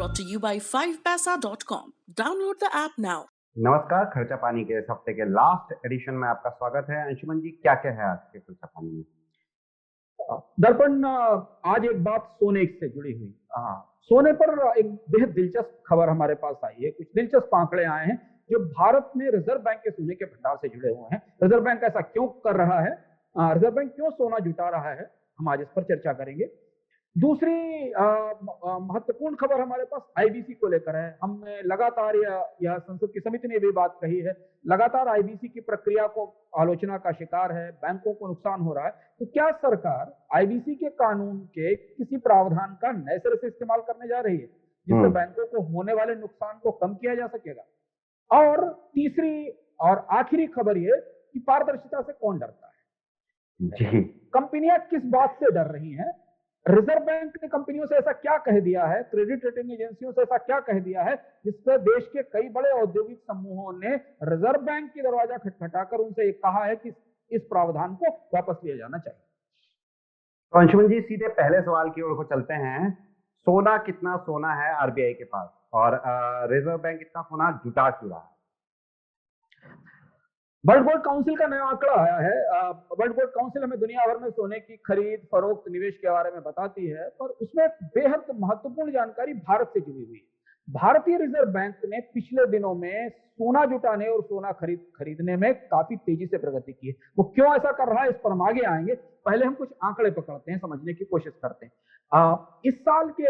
brought to you by 5paisa.com. Download the app now. नमस्कार, खर्चा पानी के इस हफ्ते के लास्ट एडिशन में आपका स्वागत है। अंशुमन जी, क्या क्या है आज के खर्चा पानी में? दर्पण, आज एक बात सोने से जुड़ी हुई। सोने पर एक बेहद दिलचस्प खबर हमारे पास आई है। कुछ दिलचस्प आंकड़े आए हैं जो भारत में रिजर्व बैंक के सोने के भंडार से जुड़े हुए हैं। रिजर्व बैंक ऐसा क्यों कर रहा है, रिजर्व बैंक क्यों सोना जुटा रहा है, हम आज इस पर चर्चा करेंगे। दूसरी महत्वपूर्ण खबर हमारे पास आईबीसी को लेकर है। हमने लगातार यह संसद की समिति ने भी बात कही है, लगातार आईबीसी की प्रक्रिया को आलोचना का शिकार है, बैंकों को नुकसान हो रहा है। तो क्या सरकार आईबीसी के कानून के किसी प्रावधान का नए सिरे से इस्तेमाल करने जा रही है जिससे बैंकों को होने वाले नुकसान को कम किया जा सकेगा? और तीसरी और आखिरी खबर ये कि पारदर्शिता से कौन डरता है, कंपनियां किस बात से डर रही हैं, रिजर्व बैंक ने कंपनियों से ऐसा क्या कह दिया है, क्रेडिट रेटिंग एजेंसियों से ऐसा क्या कह दिया है जिससे देश के कई बड़े औद्योगिक समूहों ने रिजर्व बैंक की दरवाजा खटखटाकर उनसे कहा है कि इस प्रावधान को वापस लिया जाना चाहिए। तो अंशुमन जी, सीधे पहले सवाल की ओर को चलते हैं। सोना कितना सोना है आरबीआई के पास और रिजर्व बैंक कितना सोना जुटा क्यों रहा है? वर्ल्ड गोल्ड काउंसिल का नया आंकड़ा आया है। वर्ल्ड गोल्ड काउंसिल हमें दुनिया भर में सोने की खरीद फरोख्त निवेश के बारे में बताती है, पर उसमें बेहद महत्वपूर्ण जानकारी भारत से जुड़ी हुई है। भारतीय रिजर्व बैंक ने पिछले दिनों में सोना जुटाने और सोना खरीदने में काफी तेजी से प्रगति की है। वो क्यों ऐसा कर रहा है, इस पर हम आगे आएंगे। पहले हम कुछ आंकड़े पकड़ते हैं, समझने की कोशिश करते हैं। इस साल के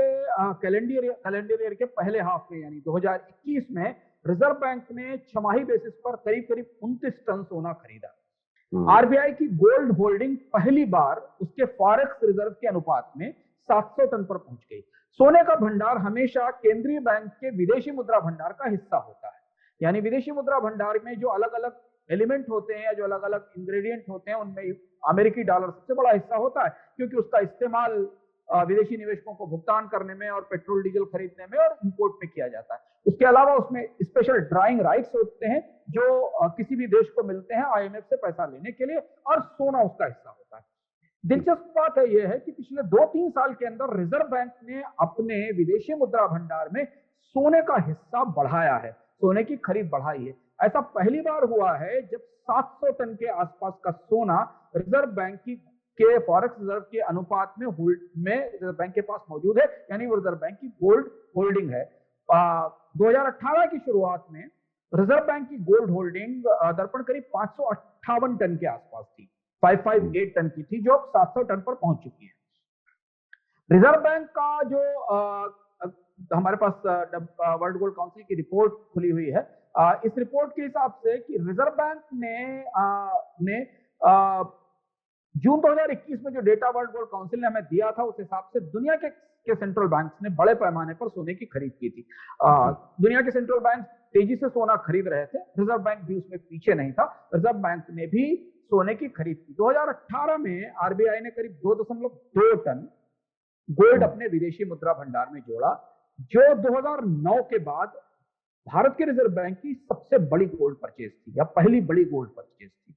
कैलेंडर ईयर के पहले हाफ में यानी 2021 में रिजर्व बैंक ने छमाही बेसिस पर करीब 29 टन सोना खरीदा। आरबीआई की गोल्ड होल्डिंग पहली बार उसके फॉरेक्स रिजर्व के अनुपात में 700 टन पर पहुंच गई। सोने का भंडार हमेशा केंद्रीय बैंक के विदेशी मुद्रा भंडार का हिस्सा होता है। यानी विदेशी मुद्रा भंडार में जो अलग अलग एलिमेंट होते हैं या जो अलग अलग इंग्रेडिएंट होते हैं उनमें अमेरिकी डॉलर सबसे बड़ा हिस्सा होता है, क्योंकि उसका इस्तेमाल विदेशी निवेशकों को भुगतान करने में और पेट्रोल डीजल खरीदने में और इंपोर्ट में किया जाता है। उसके अलावा उसमें स्पेशल ड्राइंग राइट्स होते हैं जो किसी भी देश को मिलते हैं आईएमएफ से पैसा लेने के लिए, और सोना उसका हिस्सा होता है। दिलचस्प बात है यह है कि पिछले 2-3 साल के अंदर रिजर्व बैंक ने अपने विदेशी मुद्रा भंडार में सोने का हिस्सा बढ़ाया है, सोने की खरीद बढ़ाई है। ऐसा पहली बार हुआ है जब 700 टन के आसपास का सोना रिजर्व बैंक के फॉरेक्स रिजर्व के अनुपात में रिजर्व बैंक के पास मौजूद है, यानी वो रिजर्व बैंक की गोल्ड होल्डिंग है। 2018 की शुरुआत में रिजर्व बैंक की गोल्ड होल्डिंग दर्पण करीब 558 टन के आसपास थी, 558 टन की थी, जो 700 टन पर पहुंच चुकी है। रिजर्व बैंक का जो हमारे पास वर्ल्ड गोल्ड काउंसिल की रिपोर्ट खुली हुई है, इस रिपोर्ट के हिसाब से कि रिजर्व बैंक ने जून 2021 में जो डेटा वर्ल्ड गोल्ड काउंसिल ने हमें दिया था, उस हिसाब से दुनिया के सेंट्रल बैंक्स ने बड़े पैमाने पर सोने की खरीद की थी। दुनिया के सेंट्रल बैंक तेजी से सोना खरीद रहे थे, रिजर्व बैंक भी उसमें पीछे नहीं था। रिजर्व बैंक ने भी सोने की खरीद की। 2018 में आरबीआई ने करीब 2.2 टन गोल्ड अपने विदेशी मुद्रा भंडार में जोड़ा, जो 2009 के बाद भारत के रिजर्व बैंक की सबसे बड़ी गोल्ड परचेज थी, या पहली बड़ी गोल्ड परचेज थी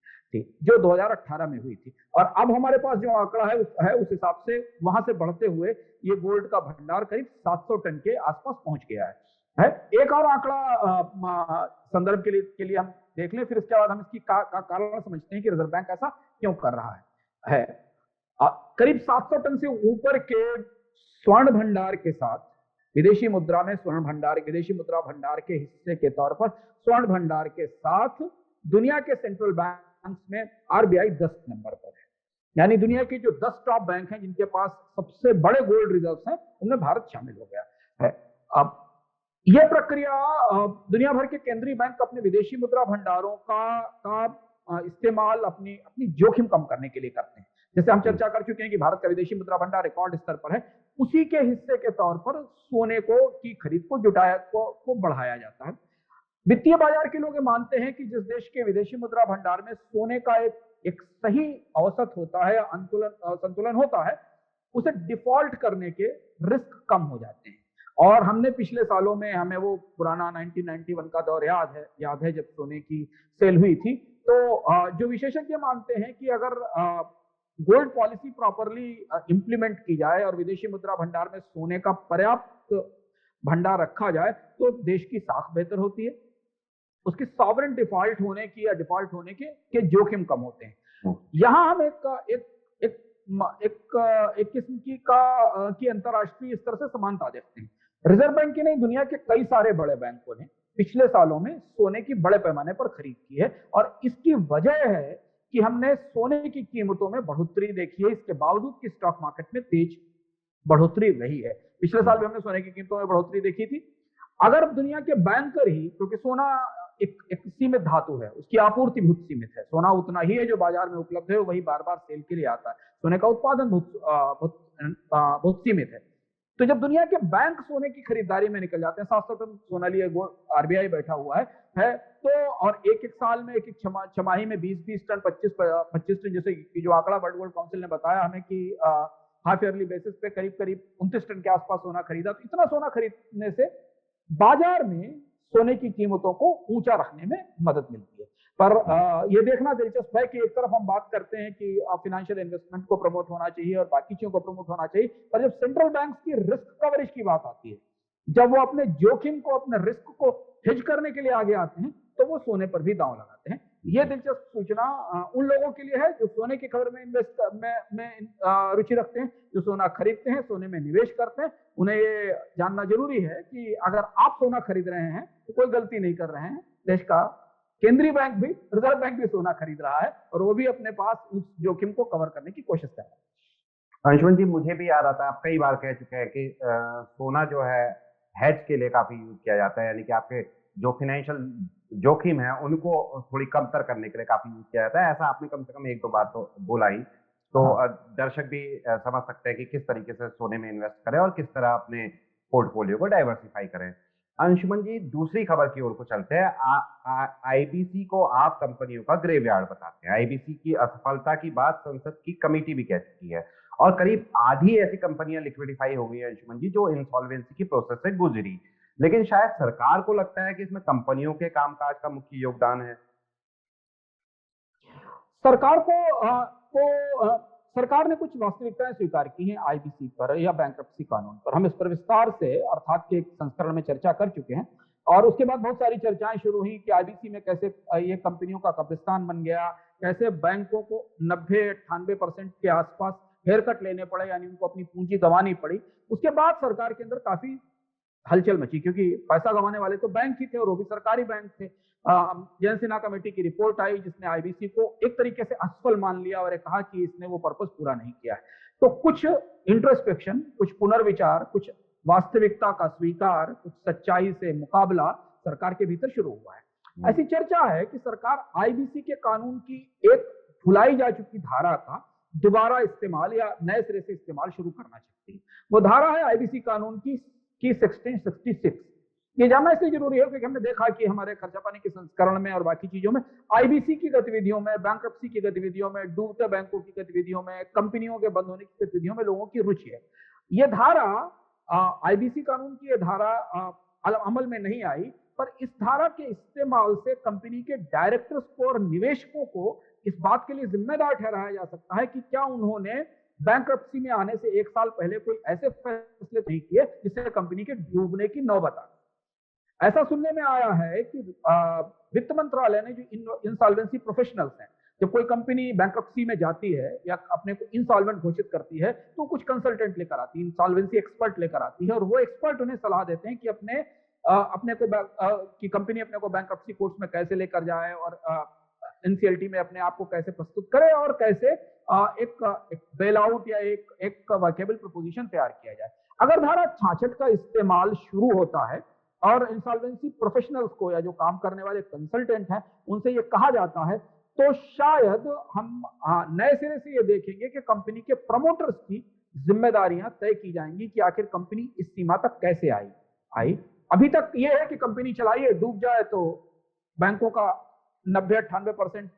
जो 2018 में हुई थी। और अब हमारे पास जो आंकड़ा है उस हिसाब से वहां से बढ़ते हुए ये गोल्ड का भंडार करीब 700 टन के आसपास पहुंच गया है। एक और आंकड़ा संदर्भ के लिए हम देख लें, फिर इसके बाद हम इसकी कारण समझते हैं कि रिजर्व बैंक ऐसा क्यों कर रहा है। करीब 700 टन से ऊपर के स्वर्ण भंडार के साथ विदेशी मुद्रा भंडार के हिस्से के तौर पर स्वर्ण भंडार के साथ दुनिया के सेंट्रल बैंक में आरबीआई 10 नंबर पर है। यानी दुनिया की जो 10 टॉप बैंक हैं जिनके पास सबसे बड़े गोल्ड रिजर्व्स हैं, उनमें भारत शामिल हो गया है। अब यह प्रक्रिया दुनिया भर के केंद्रीय बैंक अपने विदेशी मुद्रा भंडारों का इस्तेमाल अपनी जोखिम कम करने के लिए करते हैं। जैसे हम चर्चा कर चुके हैं कि भारत का विदेशी मुद्रा भंडार रिकॉर्ड स्तर पर है, उसी के हिस्से के तौर पर सोने की खरीद को बढ़ाया जाता है। वित्तीय बाजार के लोग मानते हैं कि जिस देश के विदेशी मुद्रा भंडार में सोने का एक सही औसत होता है, संतुलन होता है, उसे डिफॉल्ट करने के रिस्क कम हो जाते हैं। और हमने पिछले सालों में हमें वो पुराना 1991 का दौर याद है जब सोने की सेल हुई थी। तो जो विशेषज्ञ मानते हैं कि अगर गोल्ड पॉलिसी प्रॉपरली इंप्लीमेंट की जाए और विदेशी मुद्रा भंडार में सोने का पर्याप्त भंडार रखा जाए तो देश की साख बेहतर होती है, उसकी सॉवरेन डिफॉल्ट होने की या डिफॉल्ट होने के जोखिम कम होते हैं। यहाँ हम एक किस्म की अंतरराष्ट्रीय स्तर से समानता देखते हैं। रिजर्व बैंक की नहीं, दुनिया के कई सारे बड़े बैंकों ने पिछले सालों में सोने की बड़े पैमाने पर खरीद की है और इसकी वजह है कि हमने सोने की कीमतों में बढ़ोतरी देखी है, इसके बावजूद कि स्टॉक मार्केट में तेज बढ़ोतरी रही है। पिछले साल भी हमने सोने की कीमतों में बढ़ोतरी देखी थी। अगर दुनिया के बैंकर ही, क्योंकि सोना एक सीमित धातु है, उसकी आपूर्ति बहुत सीमित है, सोना उतना ही है जो बाजार में उपलब्ध है, वही बार बार सेल के लिए आता है, सोने का उत्पादन बहुत सीमित है। तो जब दुनिया के बैंक सोने की खरीदारी में निकल जाते हैं, 700 टन सोना लिए आरबीआई बैठा हुआ है तो, और एक साल में एक छमाही में 20 टन 25 टन, जैसे जो आंकड़ा वर्ल्ड गोल्ड काउंसिल ने बताया हमें कि हाफ ईयरली बेसिस पे करीब 29 टन के आसपास सोना खरीदा। तो इतना सोना खरीदने से बाजार में सोने की कीमतों को ऊंचा रखने में मदद मिलती है। पर यह देखना दिलचस्प है कि एक तरफ हम बात करते हैं कि फाइनेंशियल इन्वेस्टमेंट को प्रमोट होना चाहिए और बाकी चीजों को प्रमोट होना चाहिए, पर जब सेंट्रल बैंक की रिस्क कवरेज की बात आती है, जब वो अपने जोखिम को, अपने रिस्क को हेज करने के लिए आगे आते हैं, तो वो सोने पर भी दांव लगाते हैं। ये दिलचस्प सूचना उन लोगों के लिए है जो सोने की खबर में रुचि रखते हैं, जो सोना खरीदते हैं, सोने में निवेश करते हैं। उन्हें ये जानना जरूरी है कि अगर आप सोना खरीद रहे हैं तो कोई गलती नहीं कर रहे हैं। देश का केंद्रीय बैंक भी, रिजर्व बैंक भी सोना खरीद रहा है और वो भी अपने पास उस जोखिम को कवर करने की कोशिश कर रहा है। अंशुमन जी, मुझे भी याद आता है, आप कई बार कह चुके हैं कि सोना जो है हेज के लिए काफी यूज किया जाता है, यानी कि आपके जो फाइनेंशियल जोखिम है उनको थोड़ी कमतर करने के लिए काफी यूज किया जाता है। ऐसा आपने कम से कम एक दो बार तो बोला ही, तो दर्शक भी समझ सकते हैं कि किस तरीके से सोने में इन्वेस्ट करें और किस तरह अपने पोर्टफोलियो को डाइवर्सिफाई करें। अंशुमन जी, दूसरी खबर की ओर को चलते हैं। आईबीसी को आप कंपनियों का ग्रेवयार्ड बताते हैं। आईबीसी की असफलता की बात संसद की कमेटी भी कह चुकी है और करीब आधी ऐसी कंपनियां लिक्विडिफाई हो गई है अंशुमन जी, जो इंसॉल्वेंसी की प्रोसेस से गुजरी, लेकिन शायद सरकार को लगता है कि इसमें कंपनियों के कामकाज का मुख्य योगदान है। सरकार ने कुछ वास्तविकताएं स्वीकार की हैं आईबीसी पर या बैंक्रप्सी कानून पर। हम इस पर विस्तार से अर्थात के एक संस्करण में चर्चा कर चुके हैं और उसके बाद बहुत सारी चर्चाएं शुरू हुई कि आईबीसी में कैसे ये कंपनियों का कब्रिस्तान बन गया, कैसे बैंकों को 90-98% के आसपास हेयर कट लेने पड़े, यानी उनको अपनी पूंजी गंवानी पड़ी। उसके बाद सरकार के अंदर काफी हलचल मची, क्योंकि पैसा गंवाने वाले तो बैंक ही थे और वो भी सरकारी बैंक थे। जयंत सिन्हा कमेटी की रिपोर्ट आई जिसने आईबीसी को एक तरीके से असफल मान लिया और कहा कि इसने वो पर्पस पूरा नहीं किया है। तो कुछ इंट्रोस्पेक्शन, कुछ पुनर्विचार, कुछ वास्तविकता का स्वीकार, कुछ सच्चाई से मुकाबला सरकार के भीतर शुरू हुआ है। ऐसी चर्चा है कि सरकार आईबीसी के कानून की एक भुलाई जा चुकी धारा का दोबारा इस्तेमाल या नए सिरे से इस्तेमाल शुरू करना चाहती है। वो धारा है आईबीसी कानून की 1666। ये जानना इसलिए जरूरी है क्योंकि हमने देखा कि हमारे खर्चा पानी के संस्करण में और बाकी चीजों में आईबीसी की गतिविधियों में, बैंक्रप्सी की गतिविधियों में, डूबते बैंकों की गतिविधियों में, कंपनियों के बंद होने की गतिविधियों में लोगों की रुचि है। ये धारा आईबीसी कानून की ये धारा अमल में नहीं आई, पर इस धारा के इस्तेमाल से कंपनी के डायरेक्टर्स को और निवेशकों को इस बात के लिए जिम्मेदार ठहराया जा सकता है कि क्या उन्होंने बैंक्रप्सी में आने से एक साल पहले कोई ऐसे फैसले नहीं किए जिससे कंपनी के डूबने की नौबत आ। ऐसा सुनने में आया है कि वित्त मंत्रालय ने जो इंसॉल्वेंसी प्रोफेशनल्स हैं, जब कोई कंपनी बैंक्रप्सी में जाती है या अपने को इंसॉल्वेंट घोषित करती है तो कुछ कंसल्टेंट लेकर आती है, इंसॉल्वेंसी एक्सपर्ट लेकर आती है और वो एक्सपर्ट उन्हें सलाह देते हैं कि कंपनी अपने को बैंक्रप्सी कोर्ट में कैसे लेकर जाए और एनसीएलटी में अपने आप को कैसे प्रस्तुत करे और कैसे एक बेल आउट या एक वर्केबल प्रपोजिशन तैयार किया जाए। अगर धारा 66 का इस्तेमाल शुरू होता है और इंसॉल्वेंसी प्रोफेशनल्स को या जो काम करने वाले कंसल्टेंट हैं उनसे ये कहा जाता है, तो शायद हम नए सिरे से ये देखेंगे कि कंपनी के प्रमोटर्स की जिम्मेदारियां तय की जाएंगी कि आखिर कंपनी इस सीमा तक कैसे आई। अभी तक ये है कि कंपनी चलाइए, डूब जाए तो बैंकों का 90-98%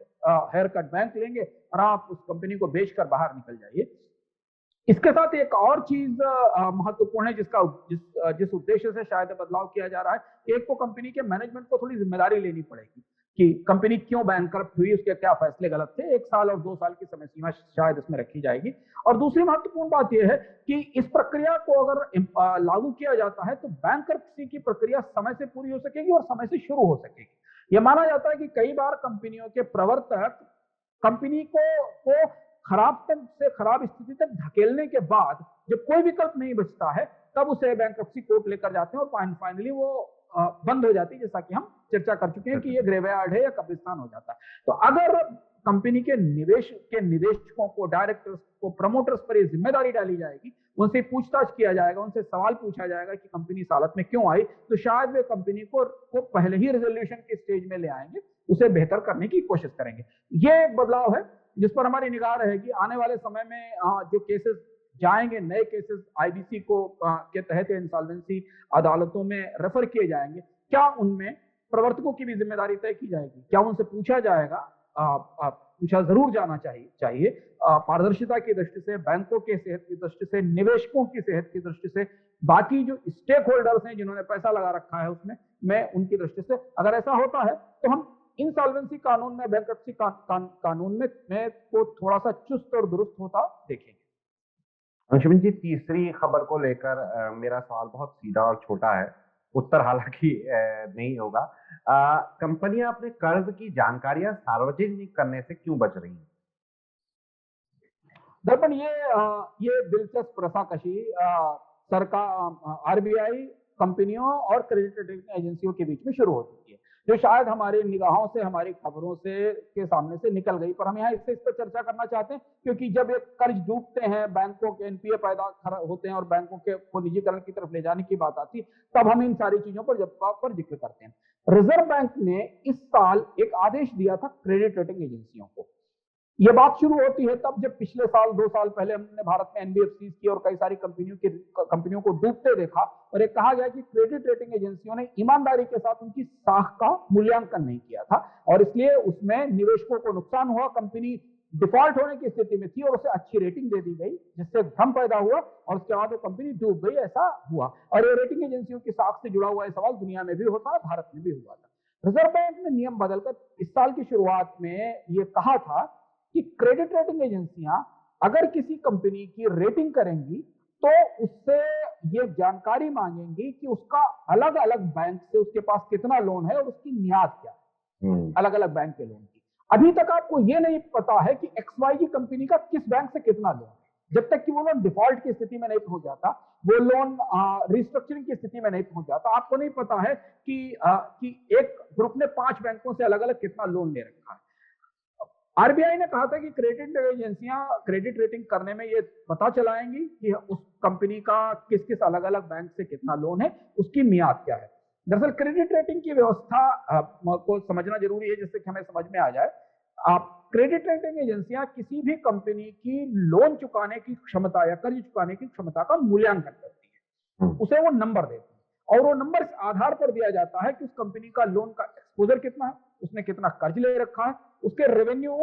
हेयर कट बैंक लेंगे और आप उस कंपनी को बेचकर बाहर निकल जाइए। इसके साथ एक और चीज महत्वपूर्ण है जिस उद्देश्य से शायद बदलाव किया जा रहा है, एक तो कंपनी के मैनेजमेंट को थोड़ी जिम्मेदारी लेनी पड़ेगी कि कंपनी क्यों बैंकरप्ट हुई, उसके क्या फैसले गलत थे। 1 साल और 2 साल की समय सीमा शायद इसमें रखी जाएगी। और दूसरी महत्वपूर्ण बात यह है कि इस प्रक्रिया को अगर लागू किया जाता है तो बैंकरप्सी की प्रक्रिया समय से पूरी हो सकेगी और समय से शुरू हो सकेगी। यह माना जाता है कि कई बार कंपनियों के प्रवर्तक कंपनी को खराब से खराब स्थिति तक धकेलने के बाद जब कोई विकल्प नहीं बचता है तब उसे बैंकरप्सी कोर्ट लेकर जाते हैं और फाइनली वो बंद हो जाती है, जैसा कि हम चर्चा कर चुके हैं कि ये ग्रेवयार्ड है या कब्रिस्तान हो जाता है। तो अगर कंपनी के निदेशकों को, डायरेक्टर्स को, प्रमोटर्स पर ये जिम्मेदारी डाली जाएगी, उनसे पूछताछ किया जाएगा, उनसे सवाल पूछा जाएगा कि कंपनी इस हालत में क्यों आई, तो शायद वे कंपनी को पहले ही रेजोल्यूशन के स्टेज में ले आएंगे, उसे बेहतर करने की कोशिश करेंगे। ये एक बदलाव है जिस पर हमारी निगाह रहेगी। आने वाले समय में जो केसेस जाएंगे, नए केसेस आईबीसी के तहत इंसॉल्वेंसी अदालतों में रेफर किए जाएंगे, क्या उनमें प्रवर्तकों की भी जिम्मेदारी तय की जाएगी? क्या उनसे पूछा जाएगा? पूछा जरूर जाना चाहिए। पारदर्शिता की दृष्टि से, बैंकों के सेहत की दृष्टि से, निवेशकों की सेहत की दृष्टि से, बाकी जो स्टेक होल्डर्स हैं जिन्होंने पैसा लगा रखा है उसमें, मैं उनकी दृष्टि से, अगर ऐसा होता है तो हम इंसॉल्वेंसी कानून में, बैंकरप्सी कानून में को थोड़ा सा चुस्त और दुरुस्त होता देखेंगे। अंशुमन जी, तीसरी खबर को लेकर मेरा सवाल बहुत सीधा और छोटा है, उत्तर हालांकि नहीं होगा। कंपनियां अपने कर्ज की जानकारियां सार्वजनिक करने से क्यों बच रही हैं? दर्पण, ये दिलचस्प रसाकशी सरकार, आरबीआई, कंपनियों और क्रेडिट रेटिंग एजेंसियों के बीच में शुरू हो चुकी है, जो शायद हमारी निगाहों से, हमारी खबरों से के सामने से निकल गई, पर हम यहाँ इस पर चर्चा करना चाहते हैं क्योंकि जब ये कर्ज डूबते हैं, बैंकों के एनपीए पैदा होते हैं और बैंकों के को निजीकरण की तरफ ले जाने की बात आती, तब हम इन सारी चीजों पर जिक्र करते हैं। रिजर्व बैंक ने इस साल एक आदेश दिया था क्रेडिट रेटिंग एजेंसियों को। यह बात शुरू होती है तब जब पिछले साल, 2 साल पहले हमने भारत में एनबीएफसी की और कई सारी कंपनियों को डूबते देखा और एक कहा गया कि क्रेडिट रेटिंग एजेंसियों ने ईमानदारी के साथ उनकी साख का मूल्यांकन नहीं किया था और इसलिए उसमें निवेशकों को नुकसान हुआ। कंपनी डिफॉल्ट होने की स्थिति में थी और उसे अच्छी रेटिंग दे दी गई, जिससे भ्रम पैदा हुआ और उसके बाद वो कंपनी डूब गई, ऐसा हुआ। और ये रेटिंग एजेंसियों की साख से जुड़ा हुआ यह सवाल दुनिया में भी होता है, भारत में भी हुआ था। रिजर्व बैंक ने नियम बदलकर इस साल की शुरुआत में ये कहा था कि क्रेडिट रेटिंग एजेंसियां अगर किसी कंपनी की रेटिंग करेंगी तो उससे ये जानकारी मांगेंगी कि उसका अलग अलग बैंक से उसके पास कितना लोन है और उसकी मियाद क्या है, अलग अलग बैंक के लोन की। अभी तक आपको ये नहीं पता है कि एक्सवाईजी कंपनी का किस बैंक से कितना लोन है, जब तक कि वो लोन डिफॉल्ट की स्थिति में नहीं पहुंच जाता, वो लोन रिस्ट्रक्चरिंग की स्थिति में नहीं पहुंच जाता। आपको नहीं पता है कि एक ग्रुप ने 5 बैंकों से अलग अलग कितना लोन ले रखा है। आरबीआई ने कहा था कि क्रेडिट एजेंसियां क्रेडिट रेटिंग करने में ये पता चलाएंगी कि उस कंपनी का किस किस अलग अलग बैंक से कितना लोन है, उसकी मियाद क्या है। दरअसल क्रेडिट रेटिंग की व्यवस्था को समझना जरूरी है जिससे कि हमें समझ में आ जाए। क्रेडिट रेटिंग एजेंसियां किसी भी कंपनी की लोन चुकाने की क्षमता या कर्ज चुकाने की क्षमता का मूल्यांकन करती है, उसे वो नंबर देती है और वो नंबर इस आधार पर दिया जाता है कि उस कंपनी का लोन का एक्सपोजर कितना है, उसने कितना कर्ज ले रखा है, उसके रेवेन्यू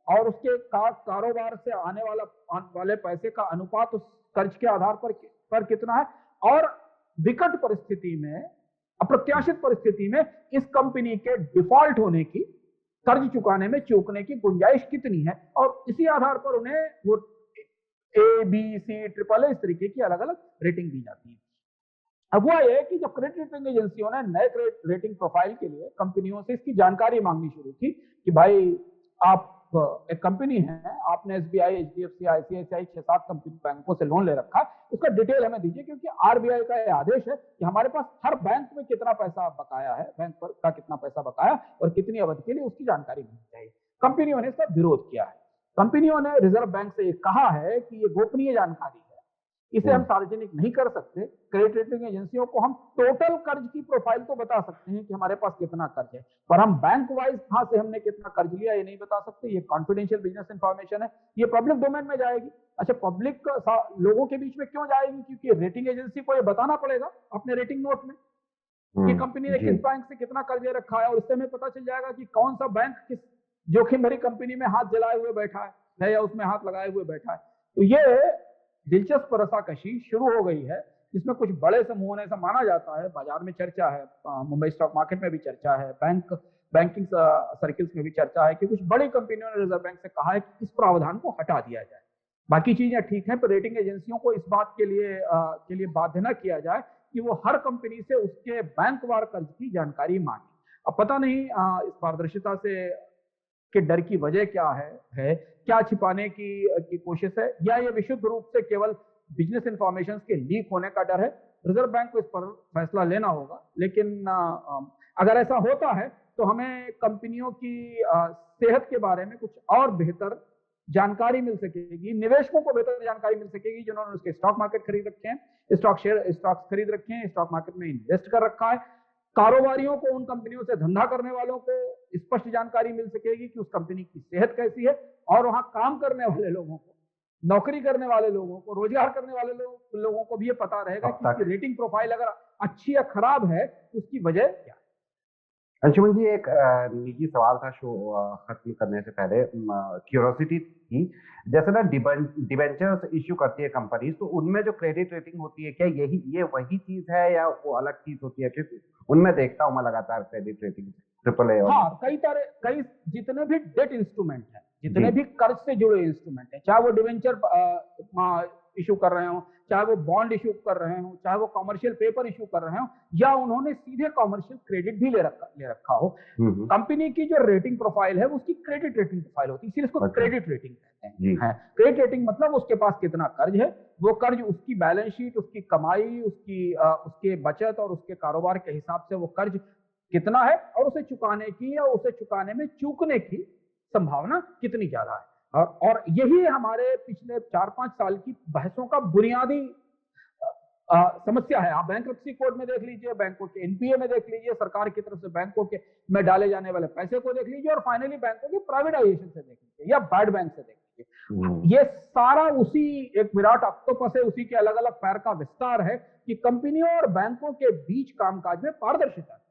और उसके कारोबार से आने वाले पैसे का अनुपात उस कर्ज के आधार पर कितना है और विकट परिस्थिति में, अप्रत्याशित परिस्थिति में इस कंपनी के डिफॉल्ट होने की, कर्ज चुकाने में चूकने की गुंजाइश कितनी है और इसी आधार पर उन्हें वो ए, बी, सी, ट्रिपल ए इस तरीके की अलग अलग रेटिंग दी जाती है। अब हुआ यह कि जब क्रेडिट रेटिंग एजेंसियों ने नए क्रेडिट रेटिंग प्रोफाइल के लिए कंपनियों से इसकी जानकारी मांगनी शुरू की कि भाई आप एक कंपनी है, आपने एसबीआई, एचडीएफसी, आईसीआईसीआई 6-7 कंपनी बैंकों से लोन ले रखा है, उसका डिटेल हमें दीजिए क्योंकि आरबीआई का यह आदेश है कि हमारे पास हर बैंक में कितना पैसा बकाया है, बैंक पर का कितना पैसा बकाया और कितनी अवधि के लिए, उसकी जानकारी मिलनी चाहिए। कंपनियों ने इसका विरोध किया है। कंपनियों ने रिजर्व बैंक से कहा है कि ये गोपनीय जानकारी है, इसे हम सार्वजनिक नहीं कर सकते। क्रेडिट रेटिंग एजेंसियों को हम टोटल कर्ज की प्रोफाइल तो बता सकते हैं कि हमारे पास कितना कर्ज है, पर हम बैंक वाइज कहां से हमने कितना कर्ज लिया ये नहीं बता सकते। ये कॉन्फिडेंशियल बिजनेस इंफॉर्मेशन है, ये पब्लिक डोमेन में जाएगी। अच्छा, पब्लिक लोगों के बीच में क्यों जाएगी? क्योंकि रेटिंग एजेंसी को ये बताना पड़ेगा अपने रेटिंग नोट में कि कंपनी ने किस बैंक से कितना कर्ज ले रखा है और इससे हमें पता चल जाएगा कि कौन सा बैंक किस जोखिम भरी कंपनी में हाथ जलाए हुए बैठा है या उसमें हाथ लगाए हुए बैठा है। तो ये दिलचस्प रसाकशी शुरू हो गई है जिसमें कुछ बड़े समूहों ने, ऐसा माना जाता है, बाजार में चर्चा है, मुंबई स्टॉक मार्केट में भी चर्चा है, बैंक बैंकिंग सर्किल्स में भी चर्चा है कि कुछ बड़ी कंपनियों ने रिजर्व बैंक से कहा है कि इस प्रावधान को हटा दिया जाए। बाकी चीजें ठीक हैं, पर रेटिंग एजेंसियों को इस बात के लिए बाध्य न किया जाए कि वो हर कंपनी से उसके बैंकवार कर्ज की जानकारी मांगे। अब पता नहीं इस पारदर्शिता से के डर की वजह क्या है क्या छिपाने की कोशिश है, या ये विशुद्ध रूप से केवल बिजनेस इंफॉर्मेशन के लीक होने का डर है। रिजर्व बैंक को इस पर फैसला लेना होगा, लेकिन अगर ऐसा होता है तो हमें कंपनियों की सेहत के बारे में कुछ और बेहतर जानकारी मिल सकेगी, निवेशकों को बेहतर जानकारी मिल सकेगी जिन्होंने उसके स्टॉक मार्केट खरीद रखे हैं, स्टॉक्स खरीद रखे हैं, स्टॉक मार्केट में इन्वेस्ट कर रखा है। कारोबारियों को, उन कंपनियों से धंधा करने वालों को स्पष्ट जानकारी मिल सकेगी कि उस कंपनी की सेहत कैसी है, और वहां काम करने वाले लोगों को, नौकरी करने वाले लोगों को, रोजगार करने वाले लोगों को भी ये पता रहेगा कि उसकी रेटिंग प्रोफाइल अगर अच्छी या खराब है तो उसकी वजह क्या है। अंशुमन जी, एक निजी सवाल था शो खत्म करने से पहले, क्यूरोसिटी थी। जैसे ना डिबेंचर्स इश्यू करती है कंपनी, तो उनमें जो क्रेडिट रेटिंग होती है, क्या ये वही चीज है या वो अलग चीज होती है? क्योंकि उनमें देखता हूँ मैं लगातार क्रेडिट रेटिंग AAA। हाँ, कई जितने भी डेट इंस्ट्रूमेंट हैं, जितने भी कर्ज से जुड़े इंस्ट्रूमेंट हैं, चाहे वो डिवेंचर इशू कर रहे हो, चाहे वो बॉन्ड इशू कर रहे हो, चाहे वो कॉमर्शियल पेपर इशू कर रहे हो, या उन्होंने सीधे कॉमर्शियल क्रेडिट भी ले रखा हो, कंपनी की जो रेटिंग प्रोफाइल है उसकी क्रेडिट रेटिंग प्रोफाइल होती है, इसीलिए इसको क्रेडिट रेटिंग कहते हैं। क्रेडिट रेटिंग मतलब उसके पास कितना कर्ज है, वो कर्ज उसकी बैलेंस शीट, उसकी कमाई, उसके बचत और उसके कारोबार के हिसाब से वो कर्ज कितना है, और उसे चुकाने की या उसे चुकाने में चूकने की संभावना कितनी ज्यादा है। और यही हमारे पिछले 4-5 साल की बहसों का बुनियादी समस्या है। आप बैंक्रप्सी कोड में देख लीजिए, बैंकों के एनपीए में देख लीजिए, सरकार की तरफ से बैंकों के में डाले जाने वाले पैसे को देख लीजिए, और फाइनली बैंकों के प्राइवेटाइजेशन से देख लीजिए या बैड बैंक से देख लीजिए। ये सारा उसी एक विराट ऑक्टोपस है, उसी के अलग अलग पैर का विस्तार है कि कंपनियों और बैंकों के बीच कामकाज में पारदर्शिता है।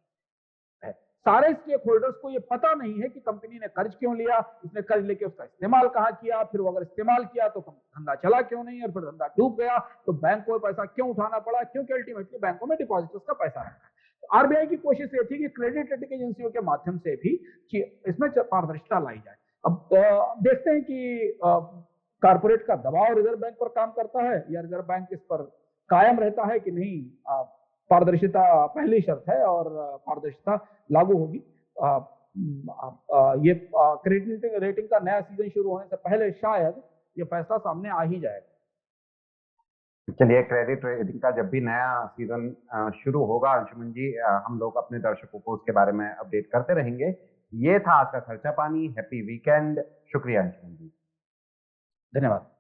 सारे स्टेक होल्डर्स को ये पता नहीं है कि कंपनी ने कर्ज क्यों लिया, उसने कर्ज लेके उसका इस्तेमाल कहाँ किया, फिर वो अगर इस्तेमाल किया तो धंधा चला क्यों नहीं, और फिर धंधा डूब गया तो बैंक को पैसा क्यों उठाना पड़ा, क्योंकि अल्टीमेटली बैंकों में डिपॉजिटर्स का पैसा रहता है। तो आरबीआई की कोशिश ये थी कि क्रेडिट रेटिंग एजेंसियों के माध्यम से भी इसमें पारदर्शिता लाई जाए। अब देखते हैं कि कारपोरेट का दबाव रिजर्व बैंक पर काम करता है या रिजर्व बैंक इस पर कायम रहता है कि नहीं। पारदर्शिता पहली शर्त है और पारदर्शिता लागू होगी। ये क्रेडिट रेटिंग का नया सीजन शुरू होने से पहले शायद ये फैसला सामने आ ही जाएगा। चलिए, क्रेडिट रेटिंग का जब भी नया सीजन शुरू होगा अंशुमन जी, हम लोग अपने दर्शकों को उसके बारे में अपडेट करते रहेंगे। ये था आज का खर्चा पानी। Happy weekend. शुक्रिया अंशुमन जी। धन्यवाद।